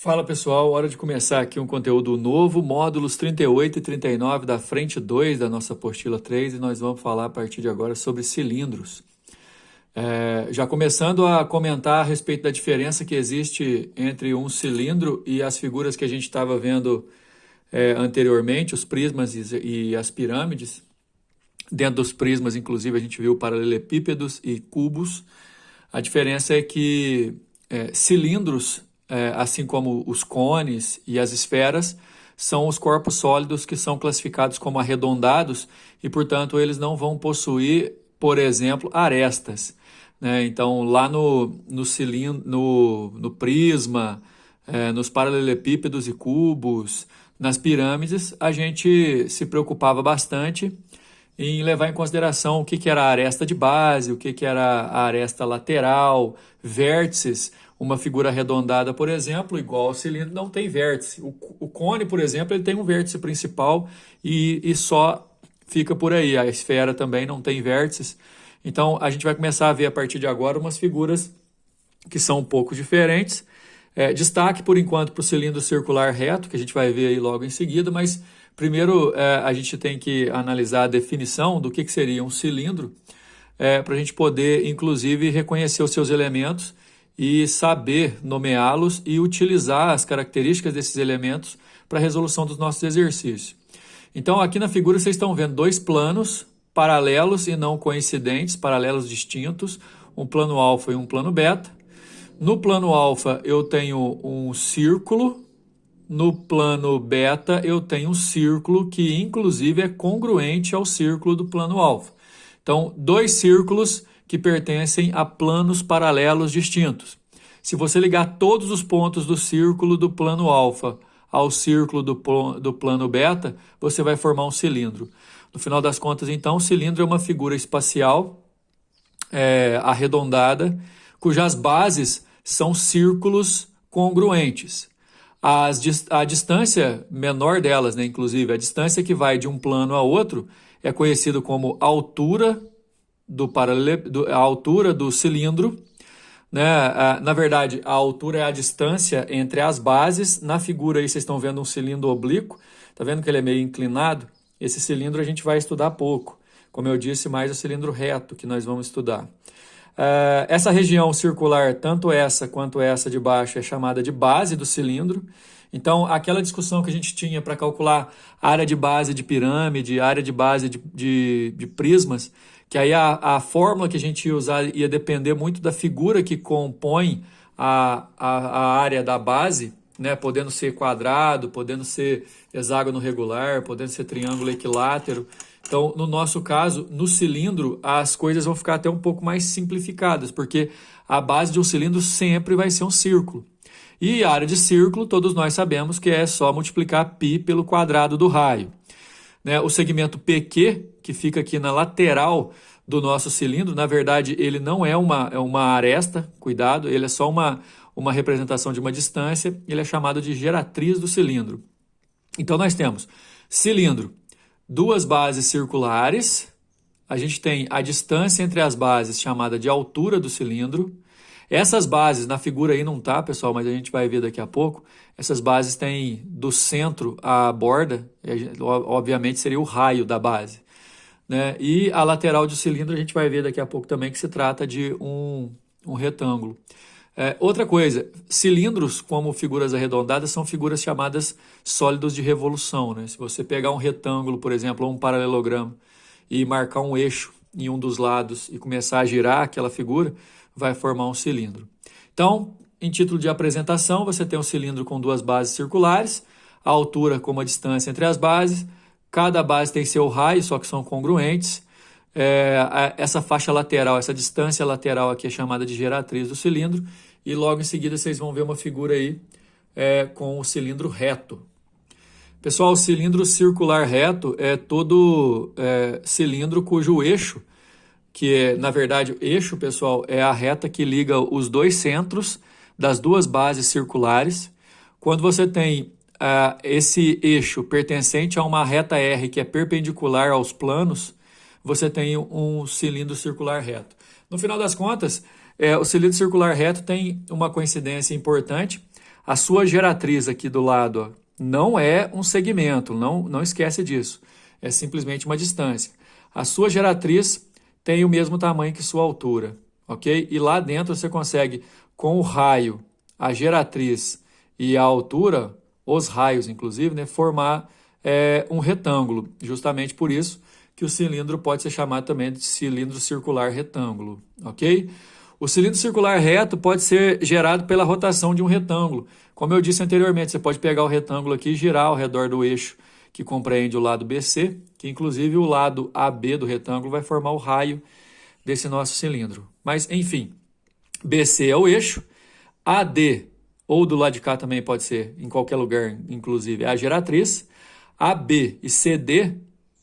Fala pessoal, hora de começar aqui um conteúdo novo, módulos 38 e 39 da frente 2 da nossa apostila 3 e nós vamos falar a partir de agora sobre cilindros. Já começando a comentar a respeito da diferença que existe entre um cilindro e as figuras que a gente estava vendo anteriormente, os prismas e as pirâmides. Dentro dos prismas, inclusive, a gente viu paralelepípedos e cubos. A diferença é que cilindros, assim como os cones e as esferas, são os corpos sólidos que são classificados como arredondados e, portanto, eles não vão possuir, por exemplo, arestas, né? Então, lá no cilindro, no prisma, nos paralelepípedos e cubos, nas pirâmides, a gente se preocupava bastante em levar em consideração o que era a aresta de base, o que era a aresta lateral, vértices. Uma figura arredondada, por exemplo, igual ao cilindro, não tem vértice. O cone, por exemplo, ele tem um vértice principal e só fica por aí. A esfera também não tem vértices. Então, a gente vai começar a ver a partir de agora umas figuras que são um pouco diferentes. Destaque, por enquanto, para o cilindro circular reto, que a gente vai ver aí logo em seguida, mas primeiro a gente tem que analisar a definição do que seria um cilindro, para a gente poder, inclusive, reconhecer os seus elementos e saber nomeá-los e utilizar as características desses elementos para a resolução dos nossos exercícios. Então, aqui na figura vocês estão vendo dois planos paralelos e não coincidentes, paralelos distintos, um plano alfa e um plano beta. No plano alfa eu tenho um círculo, no plano beta eu tenho um círculo que inclusive é congruente ao círculo do plano alfa. Então, dois círculos que pertencem a planos paralelos distintos. Se você ligar todos os pontos do círculo do plano alfa ao círculo do plano beta, você vai formar um cilindro. No final das contas, então, o cilindro é uma figura espacial arredondada, cujas bases são círculos congruentes. A distância menor delas, né, inclusive, a distância que vai de um plano a outro, é conhecido como altura a altura do cilindro, né? Na verdade, a altura é a distância entre as bases. Na figura aí vocês estão vendo um cilindro oblíquo, tá vendo que ele é meio inclinado? Esse cilindro a gente vai estudar pouco, como eu disse, mais o cilindro reto que nós vamos estudar. Essa região circular, tanto essa quanto essa de baixo, é chamada de base do cilindro. Então, aquela discussão que a gente tinha para calcular área de base de pirâmide, área de base de prismas, que aí a fórmula que a gente ia usar ia depender muito da figura que compõe a área da base, né? Podendo ser quadrado, podendo ser hexágono regular, podendo ser triângulo equilátero. Então, no nosso caso, no cilindro, as coisas vão ficar até um pouco mais simplificadas, porque a base de um cilindro sempre vai ser um círculo. E a área de círculo, todos nós sabemos que é só multiplicar π pelo quadrado do raio. Né? O segmento PQ, que fica aqui na lateral do nosso cilindro, na verdade, ele não é uma aresta, cuidado, ele é só uma representação de uma distância, ele é chamado de geratriz do cilindro. Então, nós temos cilindro, duas bases circulares, a gente tem a distância entre as bases chamada de altura do cilindro. Essas bases, na figura aí não tá, pessoal, mas a gente vai ver daqui a pouco, essas bases têm do centro à borda, obviamente seria o raio da base, né? E a lateral do cilindro a gente vai ver daqui a pouco também que se trata de um retângulo. Outra coisa, cilindros como figuras arredondadas são figuras chamadas sólidos de revolução, né? Se você pegar um retângulo, por exemplo, ou um paralelogramo e marcar um eixo em um dos lados e começar a girar aquela figura, vai formar um cilindro. Então, em título de apresentação, você tem um cilindro com duas bases circulares, a altura como a distância entre as bases, cada base tem seu raio, só que são congruentes. Essa faixa lateral, essa distância lateral aqui é chamada de geratriz do cilindro, e logo em seguida vocês vão ver uma figura aí com o cilindro reto. Pessoal, o cilindro circular reto é todo cilindro cujo eixo, que é, na verdade, o eixo, pessoal, é a reta que liga os dois centros das duas bases circulares. Quando você tem esse eixo pertencente a uma reta R que é perpendicular aos planos, você tem um cilindro circular reto. No final das contas, o cilindro circular reto tem uma coincidência importante. A sua geratriz aqui do lado, ó, não é um segmento, não esquece disso. É simplesmente uma distância. A sua geratriz tem o mesmo tamanho que sua altura, ok? E lá dentro você consegue, com o raio, a geratriz e a altura, os raios inclusive, né, formar um retângulo. Justamente por isso que o cilindro pode ser chamado também de cilindro circular retângulo, ok? O cilindro circular reto pode ser gerado pela rotação de um retângulo. Como eu disse anteriormente, você pode pegar o retângulo aqui e girar ao redor do eixo que compreende o lado BC, que inclusive o lado AB do retângulo vai formar o raio desse nosso cilindro. Mas, enfim, BC é o eixo, AD, ou do lado de cá também pode ser, em qualquer lugar, inclusive, é a geratriz, AB e CD,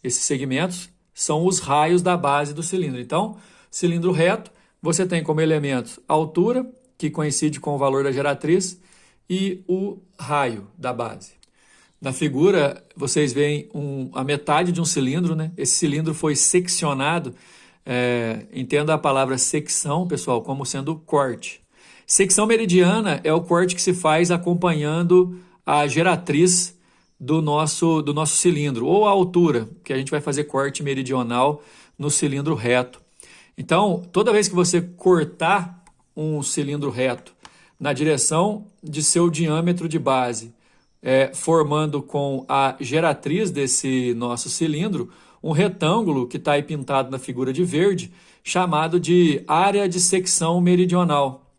esses segmentos, são os raios da base do cilindro. Então, cilindro reto, você tem como elementos a altura, que coincide com o valor da geratriz, e o raio da base. Na figura, vocês veem a metade de um cilindro, né? Esse cilindro foi seccionado, entenda a palavra secção, pessoal, como sendo corte. Secção meridiana é o corte que se faz acompanhando a geratriz do nosso cilindro, ou a altura, que a gente vai fazer corte meridional no cilindro reto. Então, toda vez que você cortar um cilindro reto na direção de seu diâmetro de base, formando com a geratriz desse nosso cilindro um retângulo que está aí pintado na figura de verde, chamado de área de secção meridional.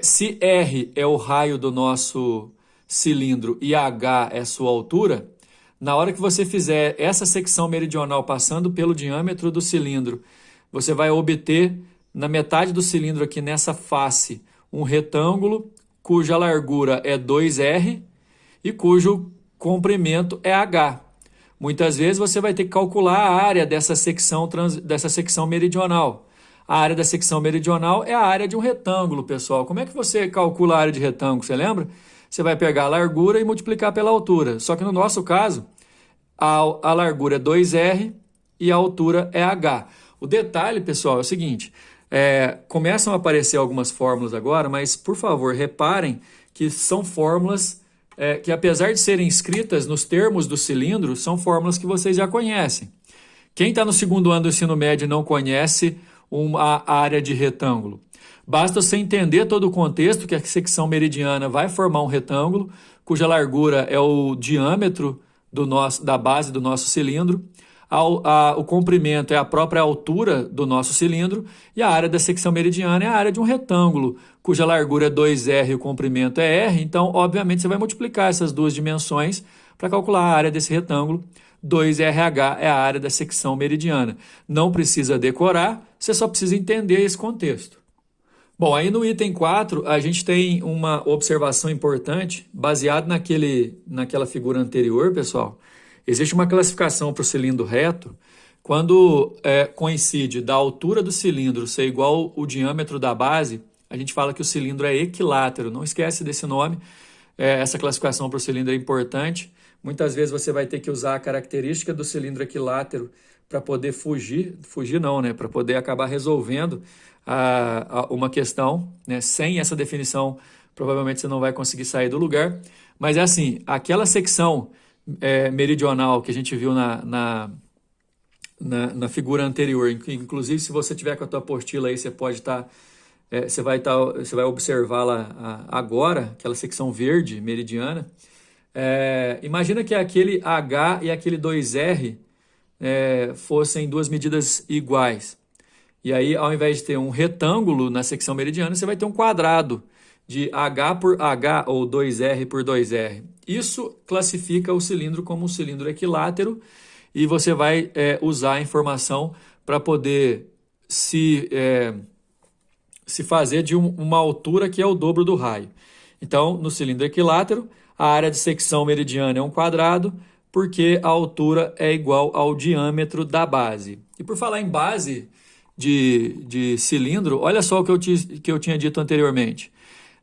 Se R é o raio do nosso cilindro e H é sua altura, na hora que você fizer essa secção meridional passando pelo diâmetro do cilindro, você vai obter na metade do cilindro aqui nessa face um retângulo cuja largura é 2R e cujo comprimento é H. Muitas vezes você vai ter que calcular a área dessa secção meridional. A área da secção meridional é a área de um retângulo, pessoal. Como é que você calcula a área de retângulo? Você lembra? Você vai pegar a largura e multiplicar pela altura. Só que no nosso caso, a largura é 2R e a altura é H. O detalhe, pessoal, é o seguinte, começam a aparecer algumas fórmulas agora, mas, por favor, reparem que são fórmulas que, apesar de serem escritas nos termos do cilindro, são fórmulas que vocês já conhecem. Quem está no segundo ano do ensino médio e não conhece a área de retângulo? Basta você entender todo o contexto que a secção meridiana vai formar um retângulo, cuja largura é o diâmetro da base do nosso cilindro, o comprimento é a própria altura do nosso cilindro e a área da secção meridiana é a área de um retângulo, cuja largura é 2R e o comprimento é R. Então, obviamente, você vai multiplicar essas duas dimensões para calcular a área desse retângulo. 2RH é a área da secção meridiana. Não precisa decorar, você só precisa entender esse contexto. Bom, aí no item 4, a gente tem uma observação importante, baseado naquela figura anterior, pessoal. Existe uma classificação para o cilindro reto, quando coincide da altura do cilindro ser igual ao diâmetro da base, a gente fala que o cilindro é equilátero. Não esquece desse nome, essa classificação para o cilindro é importante. Muitas vezes você vai ter que usar a característica do cilindro equilátero para poder fugir não, né? Para poder acabar resolvendo uma questão, né? Sem essa definição, provavelmente você não vai conseguir sair do lugar. Mas é assim, aquela secção meridional que a gente viu na figura anterior, inclusive se você tiver com a tua apostila aí, você pode estar, você vai observá-la agora, aquela secção verde meridiana. Imagina que aquele H e aquele 2R fossem duas medidas iguais. E aí, ao invés de ter um retângulo na secção meridiana, você vai ter um quadrado de H por H ou 2R por 2R. Isso classifica o cilindro como um cilindro equilátero e você vai usar a informação para poder se fazer de uma altura que é o dobro do raio. Então, no cilindro equilátero, a área de secção meridiana é um quadrado, porque a altura é igual ao diâmetro da base. E por falar em base de cilindro, olha só o que eu tinha dito anteriormente.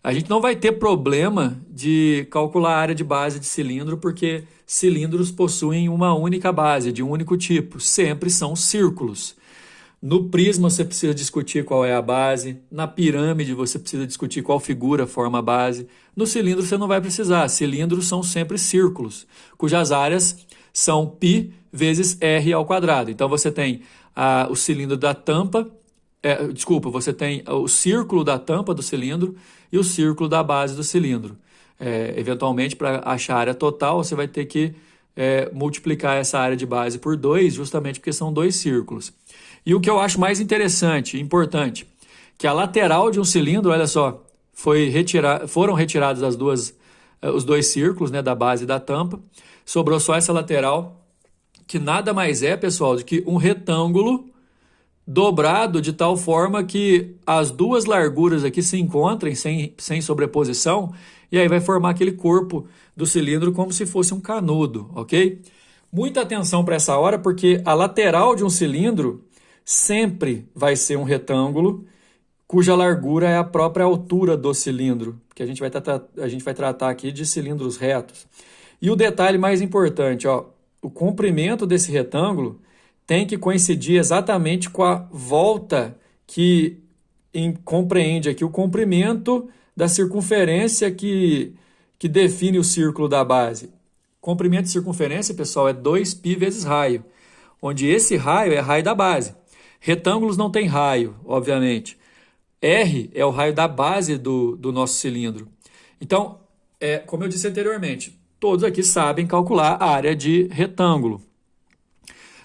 A gente não vai ter problema de calcular a área de base de cilindro, porque cilindros possuem uma única base, de um único tipo, sempre são círculos. No prisma você precisa discutir qual é a base, na pirâmide você precisa discutir qual figura forma a base. No cilindro você não vai precisar, cilindros são sempre círculos, cujas áreas são π vezes r ao quadrado. Então você tem o cilindro da tampa, você tem o círculo da tampa do cilindro e o círculo da base do cilindro. Eventualmente, para achar a área total, você vai ter que multiplicar essa área de base por 2, justamente porque são dois círculos. E o que eu acho mais interessante e importante, que a lateral de um cilindro, olha só, foram retirados os dois círculos, né, da base e da tampa, sobrou só essa lateral, que nada mais é, pessoal, do que um retângulo dobrado de tal forma que as duas larguras aqui se encontrem sem sobreposição, e aí vai formar aquele corpo do cilindro como se fosse um canudo, ok? Muita atenção para essa hora, porque a lateral de um cilindro sempre vai ser um retângulo cuja largura é a própria altura do cilindro, que a gente vai tratar aqui de cilindros retos. E o detalhe mais importante, ó, o comprimento desse retângulo tem que coincidir exatamente com a volta que compreende aqui o comprimento da circunferência que define o círculo da base. Comprimento de circunferência, pessoal, é 2π vezes raio, onde esse raio é raio da base. Retângulos não tem raio, obviamente. R é o raio da base do nosso cilindro. Então, como eu disse anteriormente, todos aqui sabem calcular a área de retângulo.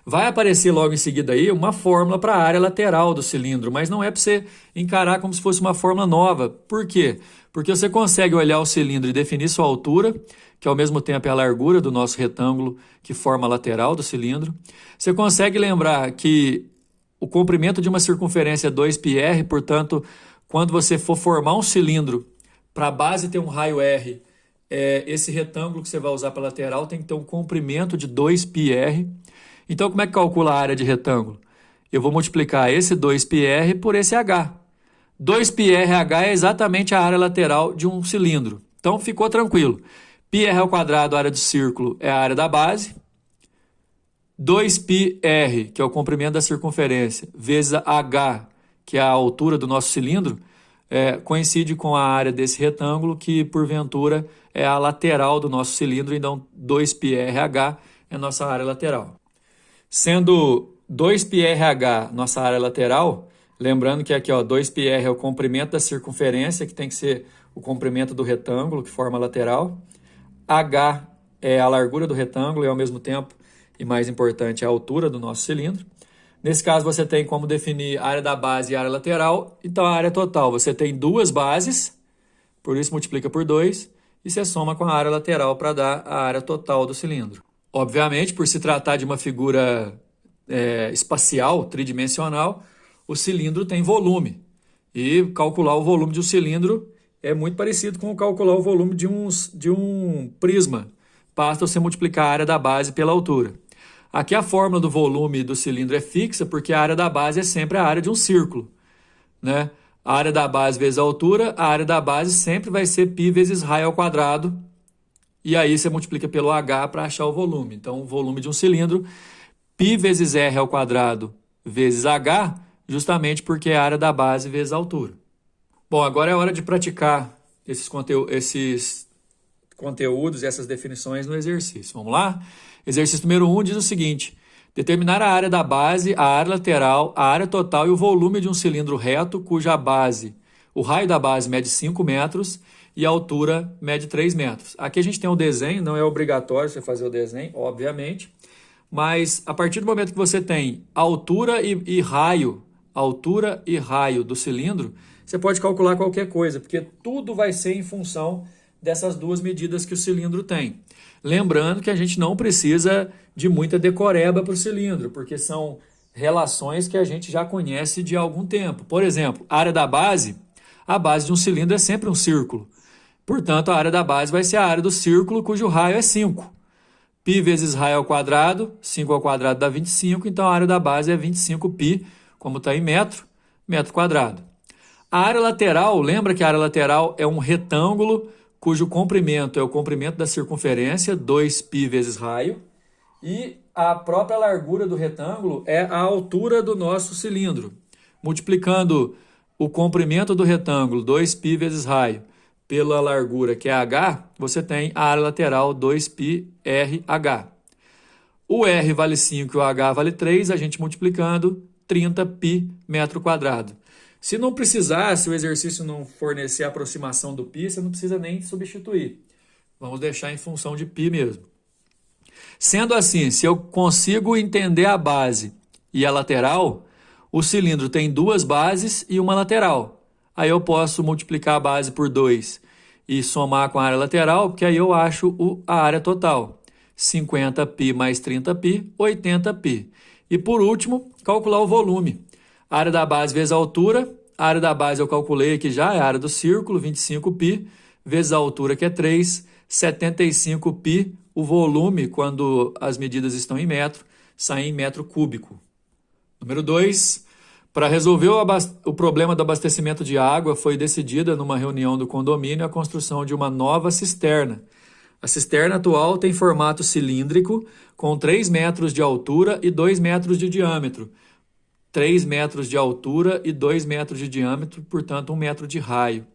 Vai aparecer logo em seguida aí uma fórmula para a área lateral do cilindro, mas não é para você encarar como se fosse uma fórmula nova. Por quê? Porque você consegue olhar o cilindro e definir sua altura, que ao mesmo tempo é a largura do nosso retângulo que forma a lateral do cilindro. Você consegue lembrar que o comprimento de uma circunferência é 2πr, portanto, quando você for formar um cilindro, para a base ter um raio R, esse retângulo que você vai usar para a lateral tem que ter um comprimento de 2πr. Então, como é que calcula a área de retângulo? Eu vou multiplicar esse 2πr por esse h. 2πrh é exatamente a área lateral de um cilindro. Então, ficou tranquilo. πr ao quadrado, a área do círculo, é a área da base. 2πr, que é o comprimento da circunferência, vezes h, que é a altura do nosso cilindro, coincide com a área desse retângulo, que porventura é a lateral do nosso cilindro, então 2πrh é a nossa área lateral. Sendo 2πrh nossa área lateral, lembrando que aqui 2πr é o comprimento da circunferência, que tem que ser o comprimento do retângulo, que forma a lateral. H é a largura do retângulo e ao mesmo tempo, e mais importante, a altura do nosso cilindro. Nesse caso, você tem como definir a área da base e a área lateral. Então, a área total, você tem duas bases, por isso multiplica por 2, e você soma com a área lateral para dar a área total do cilindro. Obviamente, por se tratar de uma figura espacial, tridimensional, o cilindro tem volume. E calcular o volume de um cilindro é muito parecido com calcular o volume de um prisma. Basta você multiplicar a área da base pela altura. Aqui a fórmula do volume do cilindro é fixa, porque a área da base é sempre a área de um círculo, né? A área da base vezes a altura, a área da base sempre vai ser π vezes raio ao quadrado, e aí você multiplica pelo h para achar o volume. Então, o volume de um cilindro, π vezes r ao quadrado vezes h, justamente porque é a área da base vezes a altura. Bom, agora é hora de praticar esses conteúdos e essas definições no exercício. Vamos lá? Exercício número 1 diz o seguinte: determinar a área da base, a área lateral, a área total e o volume de um cilindro reto cuja base, o raio da base mede 5 metros e a altura mede 3 metros. Aqui a gente tem um desenho, não é obrigatório você fazer o desenho, obviamente, mas a partir do momento que você tem altura e raio do cilindro, você pode calcular qualquer coisa, porque tudo vai ser em função dessas duas medidas que o cilindro tem. Lembrando que a gente não precisa de muita decoreba para o cilindro, porque são relações que a gente já conhece de algum tempo. Por exemplo, a área da base, a base de um cilindro é sempre um círculo. Portanto, a área da base vai ser a área do círculo cujo raio é 5. π vezes raio ao quadrado, 5 ao quadrado dá 25, então a área da base é 25π, como está em metro quadrado. A área lateral, lembra que a área lateral é um retângulo cujo comprimento é o comprimento da circunferência, 2π vezes raio, e a própria largura do retângulo é a altura do nosso cilindro. Multiplicando o comprimento do retângulo, 2π vezes raio, pela largura, que é h, você tem a área lateral 2πrh. O r vale 5 e o h vale 3, a gente multiplicando 30π metro quadrado. Se não precisar, se o exercício não fornecer a aproximação do π, você não precisa nem substituir. Vamos deixar em função de π mesmo. Sendo assim, se eu consigo entender a base e a lateral, o cilindro tem duas bases e uma lateral. Aí eu posso multiplicar a base por 2 e somar com a área lateral, porque aí eu acho a área total. 50π mais 30π, 80π. E por último, calcular o volume. A área da base vezes a altura. A área da base eu calculei aqui já, é a área do círculo, 25π, vezes a altura, que é 3, 75π. O volume, quando as medidas estão em metro, sai em metro cúbico. Número 2, para resolver o problema do abastecimento de água, foi decidida numa reunião do condomínio a construção de uma nova cisterna. A cisterna atual tem formato cilíndrico, com 3 metros de altura e 2 metros de diâmetro. 3 metros de altura e 2 metros de diâmetro, portanto 1 metro de raio.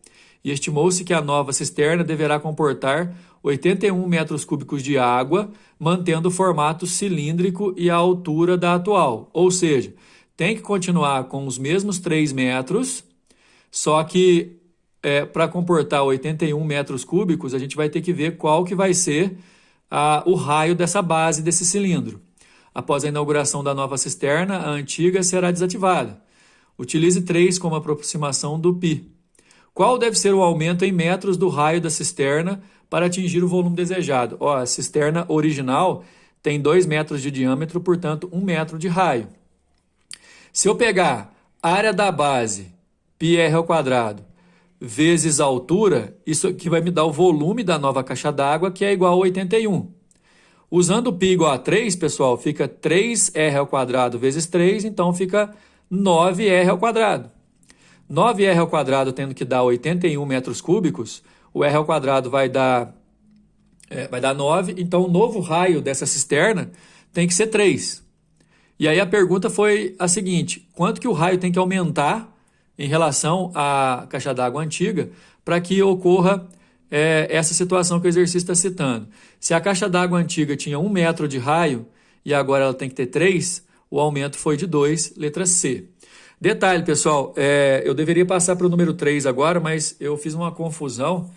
E estimou-se que a nova cisterna deverá comportar 81 metros cúbicos de água, mantendo o formato cilíndrico e a altura da atual. Ou seja, tem que continuar com os mesmos 3 metros, só que para comportar 81 metros cúbicos, a gente vai ter que ver qual que vai ser o raio dessa base desse cilindro. Após a inauguração da nova cisterna, a antiga será desativada. Utilize 3 como aproximação do π. Qual deve ser o aumento em metros do raio da cisterna para atingir o volume desejado? A cisterna original tem 2 metros de diâmetro, portanto 1 metro de raio. Se eu pegar a área da base, πr², vezes a altura, isso aqui vai me dar o volume da nova caixa d'água, que é igual a 81. Usando π igual a 3, pessoal, fica 3r² vezes 3, então fica 9r². 9r² tendo que dar 81 metros cúbicos, o r² vai dar 9, então o novo raio dessa cisterna tem que ser 3. E aí a pergunta foi a seguinte: quanto que o raio tem que aumentar em relação à caixa d'água antiga para que ocorra essa situação que o exercício está citando? Se a caixa d'água antiga tinha 1 metro de raio e agora ela tem que ter 3, o aumento foi de 2, letra C. Detalhe, pessoal, eu deveria passar para o número 3 agora, mas eu fiz uma confusão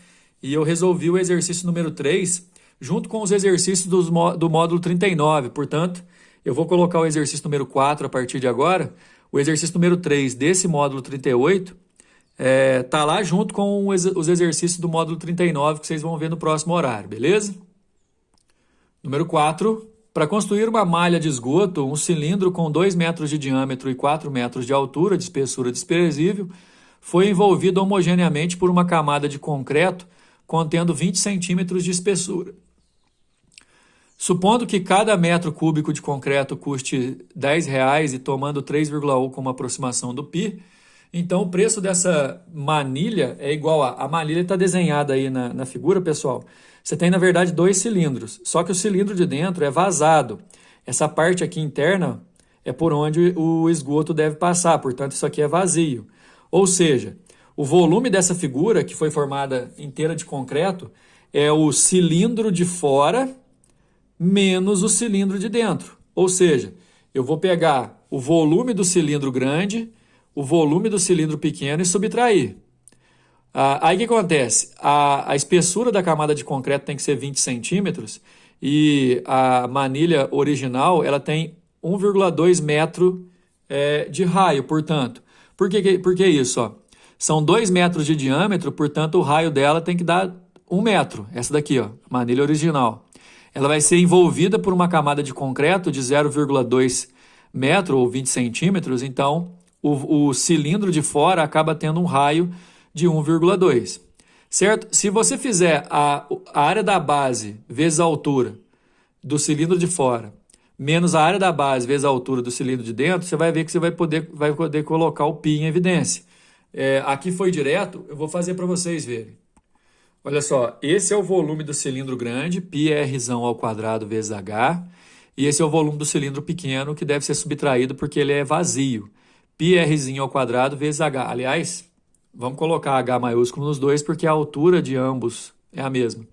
e eu resolvi o exercício número 3 junto com os exercícios do módulo 39. Portanto, eu vou colocar o exercício número 4 a partir de agora. O exercício número 3 desse módulo 38 está lá junto com os exercícios do módulo 39 que vocês vão ver no próximo horário, beleza? Número 4. Para construir uma malha de esgoto, um cilindro com 2 metros de diâmetro e 4 metros de altura, de espessura desprezível, foi envolvido homogeneamente por uma camada de concreto contendo 20 centímetros de espessura. Supondo que cada metro cúbico de concreto custe R$10 e tomando 3,1 como aproximação do π, então o preço dessa manilha é igual a manilha está desenhada aí na figura, pessoal. Você tem, na verdade, 2 cilindros, só que o cilindro de dentro é vazado. Essa parte aqui interna é por onde o esgoto deve passar, portanto, isso aqui é vazio. Ou seja, o volume dessa figura, que foi formada inteira de concreto, é o cilindro de fora menos o cilindro de dentro. Ou seja, eu vou pegar o volume do cilindro grande, o volume do cilindro pequeno e subtrair. Aí o que acontece? A espessura da camada de concreto tem que ser 20 centímetros e a manilha original ela tem 1,2 metro de raio, portanto. Por que isso? Ó? São 2 metros de diâmetro, portanto o raio dela tem que dar 1 metro. Essa daqui, ó, manilha original. Ela vai ser envolvida por uma camada de concreto de 0,2 metro ou 20 centímetros, então o cilindro de fora acaba tendo um raio de 1,2, certo? Se você fizer a área da base vezes a altura do cilindro de fora, menos a área da base vezes a altura do cilindro de dentro, você vai ver que você vai poder colocar o π em evidência. Aqui foi direto, eu vou fazer para vocês verem. Olha só, esse é o volume do cilindro grande, πr² vezes h. E esse é o volume do cilindro pequeno que deve ser subtraído porque ele é vazio. πrzinho ao quadrado vezes h. Aliás, vamos colocar h maiúsculo nos dois porque a altura de ambos é a mesma.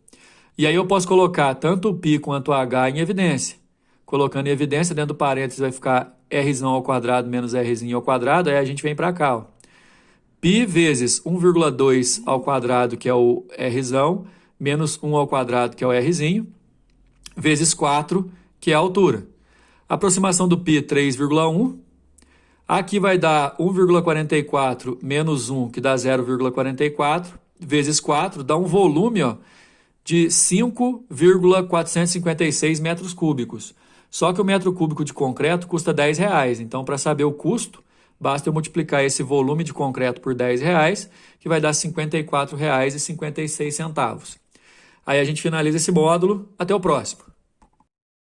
E aí eu posso colocar tanto o π quanto o h em evidência. Colocando em evidência, dentro do parênteses vai ficar r ao quadrado menos rzinho ao quadrado, aí a gente vem para cá, ó. π vezes 1,2 ao quadrado, que é o r, menos 1 ao quadrado, que é o rzinho, vezes 4, que é a altura. Aproximação do π, 3,1. Aqui vai dar 1,44 menos 1, que dá 0,44, vezes 4, dá um volume, ó, de 5,456 metros cúbicos. Só que o metro cúbico de concreto custa R$10. Então, para saber o custo, basta eu multiplicar esse volume de concreto por R$10, que vai dar R$ 54,56. Aí a gente finaliza esse módulo. Até o próximo.